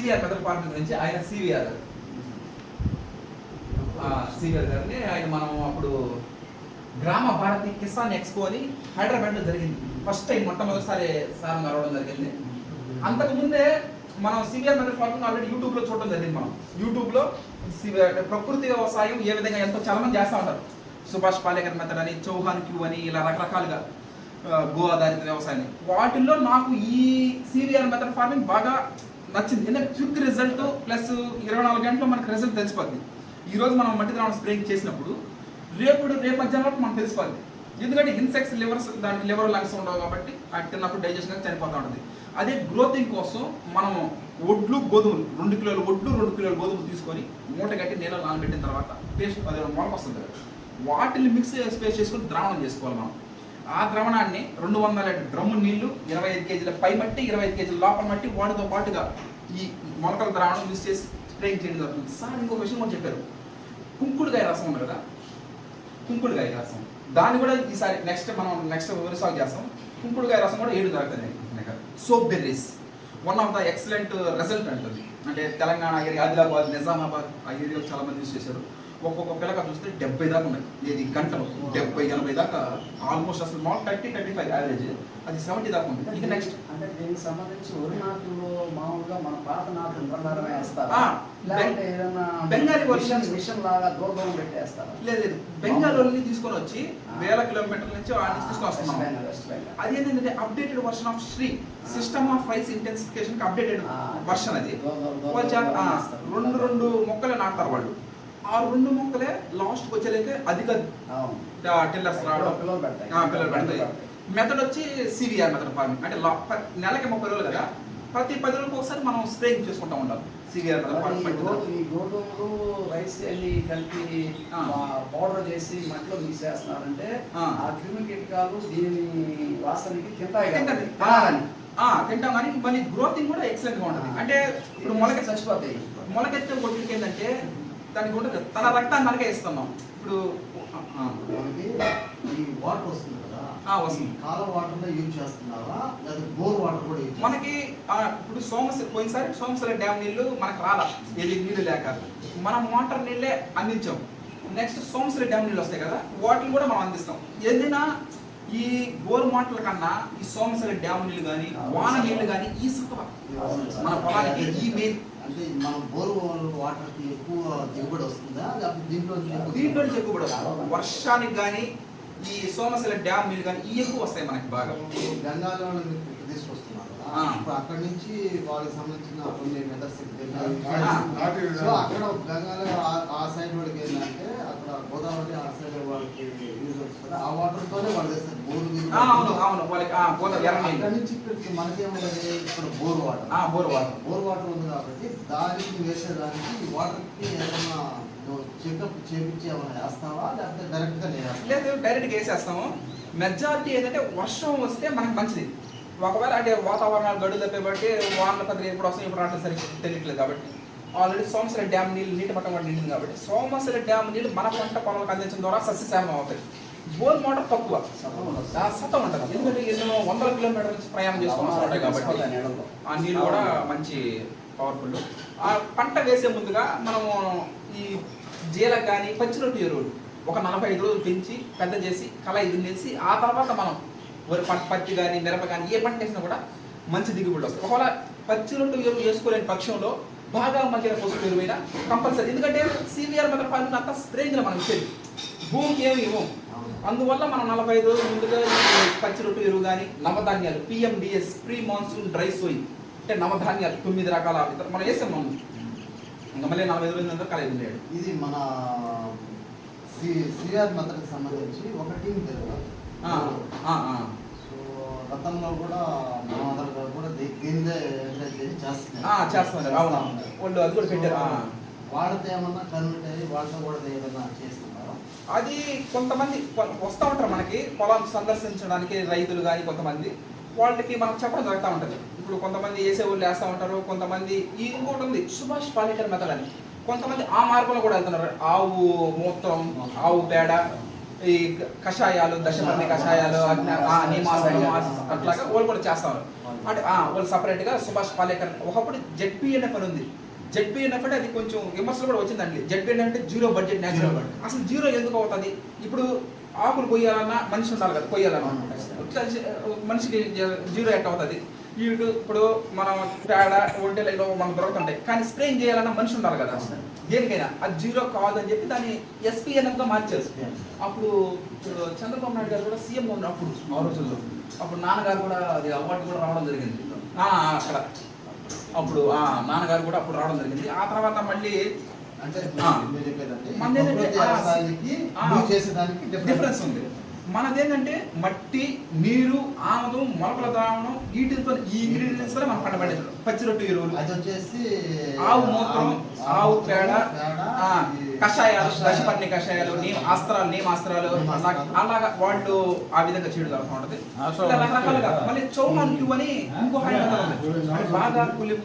CVR method farming గురించి ఆయన CVR గారిని ఆయన మనం అప్పుడు గ్రామ భారతి కిసాన్ ఎక్స్పో అని హైదరాబాద్లో జరిగింది. ఫస్ట్ టైం మొట్టమొదటిసారి సార్ రావడం జరిగింది. అంతకుముందే మనం సివిఆర్ మెథడ్ ఫార్మింగ్ ఆల్రెడీ యూట్యూబ్లో చూడడం జరిగింది. మనం యూట్యూబ్లో ప్రకృతి వ్యవసాయం ఏ విధంగా ఎంతో చాలా మంది చేస్తూ ఉంటారు. సుభాష్ పాలేకర్ మెథడ్ అని, చౌహాన్ క్యూ అని, ఇలా రకరకాలుగా గో ఆధారిత వ్యవసాయం. వాటిల్లో నాకు ఈ సివిఆర్ మెథడ్ ఫార్మింగ్ బాగా నచ్చింది. ఎందుకంటే క్విక్ రిజల్ట్ ప్లస్ 24 గంటలు మనకు రిజల్ట్ తెలిసిపోద్ది. ఈరోజు మనం మట్టి ద్రావణం స్ప్రేయింగ్ చేసినప్పుడు రేపు మధ్యాహ్నం వరకు మనకు తెలిసిపోద్ది. ఎందుకంటే ఇన్సెక్ట్స్ దానికి లివర్ లంగ్స్ ఉండవు కాబట్టి అది తిన్నప్పుడు డైజెషన్ చనిపోతూ ఉంటుంది. అదే గ్రోతింగ్ కోసం మనం ఒడ్లు గోధుమలు 2 కిలోల ఒడ్లు 2 కిలోల గోధుమలు తీసుకొని మూట కట్టి నీళ్ళలో నానబెట్టిన తర్వాత పేస్ట్ 10 మొలక వస్తుంది. వాటిని మిక్స్ స్పేస్ చేసుకొని ద్రావణం చేసుకోవాలి మనం. ఆ ద్రావణాన్ని 200 లీటర్ డ్రమ్ము నీళ్లు, 25 కేజీల పై మట్టి, 25 కేజీల లోపల మట్టి, వాటితో పాటుగా ఈ మొలకల ద్రావణం మిక్స్ చేసి స్ప్రేయింగ్ చేయడం జరుగుతుంది. సార్ ఇంకొక విషయం కూడా చెప్పారు, కుంకుడుకాయ రసం ఉంది కదా, కుంకుడుకాయ రసం దాన్ని కూడా ఈసారి నెక్స్ట్ వరి సాగు చేస్తాం. కుంకుడుకాయ రసం కూడా 7 దొరుకుతుంది. Soap berries one of the excellent result అంటుంది. అంటే తెలంగాణ ఏరియా, ఆదిలాబాద్, నిజామాబాద్ ఆ ఏరియాలో చాలా మంది యూజ్ చేశారు. ఒక్కొక్క పిల్లక చూస్తే 70 దాకా ఉన్నాయి. ఏది గంటలు 70-80 దాకా ఆల్మోస్ట్ అసలు 30-35 యావరేజ్, అది 70 దాకా ఉంది. ఇక నెక్స్ట్ అంటే దీనికి సంబంధించి వరి నాటులో మామూలుగా మన పాత నాటు ప్రకారం వేస్తారు, బెంగాలీ మిషన్ లాగా దూరం పెట్టేస్తారు. లేదు బెంగాల్ వాళ్ళని తీసుకొని వచ్చి 1000 కిలోమీటర్ల నుంచి తీసుకొని వస్తున్నాం. అది ఏంటంటే updated version of Sri system of rice intensification updated version. అది 2 మొక్కలు నాటుతారు వాళ్ళు. ఆ 2 మొక్కలే లాస్ట్కి వచ్చేలైతే అధిక టిల్లర్స్ రావడం, పిల్లలు పెడతాయి. మెథడ్ వచ్చి సివిఆర్ మెథడ్ ఫార్మింగ్. అంటే నెలకి 30 రోజులు కదా, ప్రతి 10 రోజులకు ఒకసారి మనం స్ప్రేయింగ్ చేసుకుంటూ ఉంటాం. సివిఆర్ మెథడ్ ఫార్మింగ్ గోధుమలు రైస్ అన్ని కలిపి పౌడర్ చేసి మట్టిలో తీసేస్తున్నారంటే ఆ క్రిమి కీటకాలు దీని వాసనకి తింటాం కానీ మళ్ళీ గ్రోతింగ్ కూడా ఎక్సలెంట్గా ఉంటుంది. అంటే ఇప్పుడు మొలక చచ్చిపోతాయి. మొలకెత్తే ఒడ్లకి ఏంటంటే దానికి ఉంటుంది, తన రక్తాన్ని మనకే ఇస్తున్నాం. ఇప్పుడు ఈ వాటర్ వస్తుంది కదా, వస్తుంది. కాల వాటర్లో యూజ్ చేస్తున్నారా లేదా బోర్ వాటర్ కూడా యూజ్? మనకి ఇప్పుడు పోయినసారి సోమశిల డ్యామ్ నీళ్లు మనకు రాలా, నీళ్ళు లేక మనం వాటర్ నీళ్ళే అందించాం. నెక్స్ట్ సోమశిల డ్యామ్ నీళ్ళు వస్తాయి కదా, వాటిని కూడా మనం అందిస్తాం. ఏదైనా ఈ బోర్ వాటర్ల కన్నా ఈ సోమశిల డ్యామ్ నీళ్ళు కానీ వాన నీళ్లు కానీ ఈ సత్వ మన పొలానికి ఈ మెయిన్. అంటే మన బోర్ వాటర్కి ఎక్కువ దిగుబడి వస్తుందా లేకపోతే దీంట్లో దిగుబడి వస్తుంది? వర్షానికి కానీ ఈ సోమశిల డ్యామ్ నీళ్ళు కానీ ఈ ఎక్కువ వస్తాయి మనకి బాగా. గంగాలో తీసుకొస్తున్నారు అక్కడ నుంచి వాళ్ళకి సంబంధించిన కొన్ని మెథడ్స్ అక్కడ గంగాలో ఆ సైడ్ వాళ్ళకి ఏంటంటే అక్కడ గోదావరి ఆ సైడ్ వాళ్ళకి యూజ్ వస్తుంది. ఆ వాటర్ తోనే వాళ్ళు చేస్తారు బోర్ అక్కడ నుంచి ఇక్కడికి మనకేముంది ఇక్కడ బోర్ వాటర్ ఉంది కాబట్టి దానికి వేసేదానికి ఈ వాటర్కి ఏదైనా చెకప్ చేపించి ఏమైనా వేస్తావా లేకపోతే డైరెక్ట్గా లేదు? డైరెక్ట్గా వేసేస్తాము. మెజారిటీ ఏంటంటే వర్షం వస్తే మనకు మంచిది. ఒకవేళ అంటే వాతావరణాలు గడులు తప్పే బట్టి వానల పెద్దగా ఎప్పుడు వస్తాయి ఇప్పుడు రావడం సరిగ్గా తెలియట్లేదు కాబట్టి ఆల్రెడీ సోమశిల డ్యామ్ నీళ్ళు నీటి మట్టం కూడా నిండింది కాబట్టి సోమశిల డ్యామ్ నీళ్ళు మన పంట పొలాలకు అందించడం ద్వారా సస్యశ్యామం అవుతాయి. బోర్ మోటార్ తక్కువ సతం ఉంటుంది. ఎందుకంటే ఎన్నో 100 కిలోమీటర్ల నుంచి ప్రయాణం చేసుకోవాల్సి ఉంటాయి కాబట్టి ఆ నీళ్ళు కూడా మంచి పవర్ఫుల్. ఆ పంట వేసే ముందుగా మనము ఈ జీలకు కానీ పచ్చిరొట్టు ఎరువులు ఒక 45 రోజులు పెంచి పెద్ద చేసి కళాయి దున్నేసి ఆ తర్వాత మనం పత్తి కానీ మిరప కానీ ఏ పంట వేసినా కూడా మంచి దిగుబడి వస్తుంది. ఒకవేళ పచ్చిరొట్టు ఎరువు వేసుకోలేని పక్షంలో బాగా మధ్య పసుపు ఎరువైనా కంపల్సరీ. ఎందుకంటే సివిఆర్ మెథడ్ ఫార్మింగ్ అంతా స్ప్రేయింగ్లో మనం ఇచ్చేది, భూమికి ఏమి ఇవ్వం. అందువల్ల మనం 45 రోజుల ముందుగా పచ్చిరొట్టు ఎరువు కానీ నవధాన్యాలు PMDS pre monsoon dry sowing అంటే నవధాన్యాలు 9 రకాల మనం వేసాం. మనం ఇంకా మళ్ళీ 45 రోజుల తర్వాత కళాయి దున్నేడు. ఇది మన సివిఆర్ మెథడ్కి సంబంధించి ఒక టీం జరుగుతుంది. సో గతంలో కూడా మన కూడా దీనిదే చేస్తున్నారు. వాళ్ళు అది కూడా పెట్టారు. వాళ్ళతో ఏమన్నా కన్వర్ట్ అయ్యి వాళ్ళతో కూడా ఏదైనా చేస్తున్నారా? అది కొంతమంది వస్తూ ఉంటారు మనకి పొలం సందర్శించడానికి, రైతులు కానీ కొంతమంది వాళ్ళకి మనం చెప్పడం జరుగుతూ ఉంటుంది. ఇప్పుడు కొంతమంది వేసే వాళ్ళు వేస్తూ ఉంటారు, కొంతమంది ఇంకోటి ఉంది సుభాష్ పాలేకర్ మెథడ్ అని, కొంతమంది ఆ మార్గంలో కూడా వెళ్తున్నారు. ఆవు మూత్రం, ఆవు పేడ, ఈ కషాయాలు, దశపర్ణి కషాయాలు, అట్లాగా వాళ్ళు కూడా చేస్తారు. అంటే వాళ్ళు సపరేట్గా సుభాష్ పాలేకర్ ఒకప్పుడు జెడ్పీఎన్ఎఫ్ అని ఉంది. జెడ్పీఎన్ఎఫ్ అంటే అది కొంచెం విమర్శలు కూడా వచ్చిందండి. జెడ్పీఎన్ఎఫ్ అంటే జీరో బడ్జెట్ న్యాచురల్. అసలు జీరో ఎందుకు అవుతుంది? ఇప్పుడు ఆకులు కొయ్యాలన్నా మనిషి ఉండాలి కదా, కొయ్యాలన్నా మనిషికి జీరో ఎట్ అవుతుంది. ఇప్పుడు మనం పేడ ఒంటెలో మనకు దొరుకుతుంటాయి, కానీ స్ప్రేయింగ్ చేయాలన్నా మనిషి ఉండాలి కదా దేనికైనా. అది జీరో కాదని చెప్పి దాన్ని ఎస్పీఎన్ఎఫ్గా మార్చారు. అప్పుడు చంద్రబాబు నాయుడు గారు కూడా సీఎం ఉన్నప్పుడు ఆ రోజుల్లో అప్పుడు నాన్నగారు కూడా అది అవార్డు కూడా రావడం జరిగింది అక్కడ. అప్పుడు నాన్నగారు కూడా అప్పుడు రావడం జరిగింది. ఆ తర్వాత మళ్ళీ అంటే డిఫరెన్స్ ఉంది. మనదేంటంటే మట్టి, నీరు, ఆమదం, మొలకల ద్రావణం, వీటితో ఈ ఇంగ్రీడియంట్స్ మనం పంట పండించడం. పచ్చి రొట్టు ఎరువులు, అది వచ్చేసి ఆవు మూత్రం, ఆవు పేడ, కషాయాలు, దశపర్ణి కషాయాలు, నీమాస్త్రాలు అలాగా వాళ్ళు ఆ విధంగా చేయడం జరుగుతూ ఉంటుంది. రకరకాలుగా మళ్ళీ చౌహాన్ క్యూ అని ఇంకో బాగా కూలి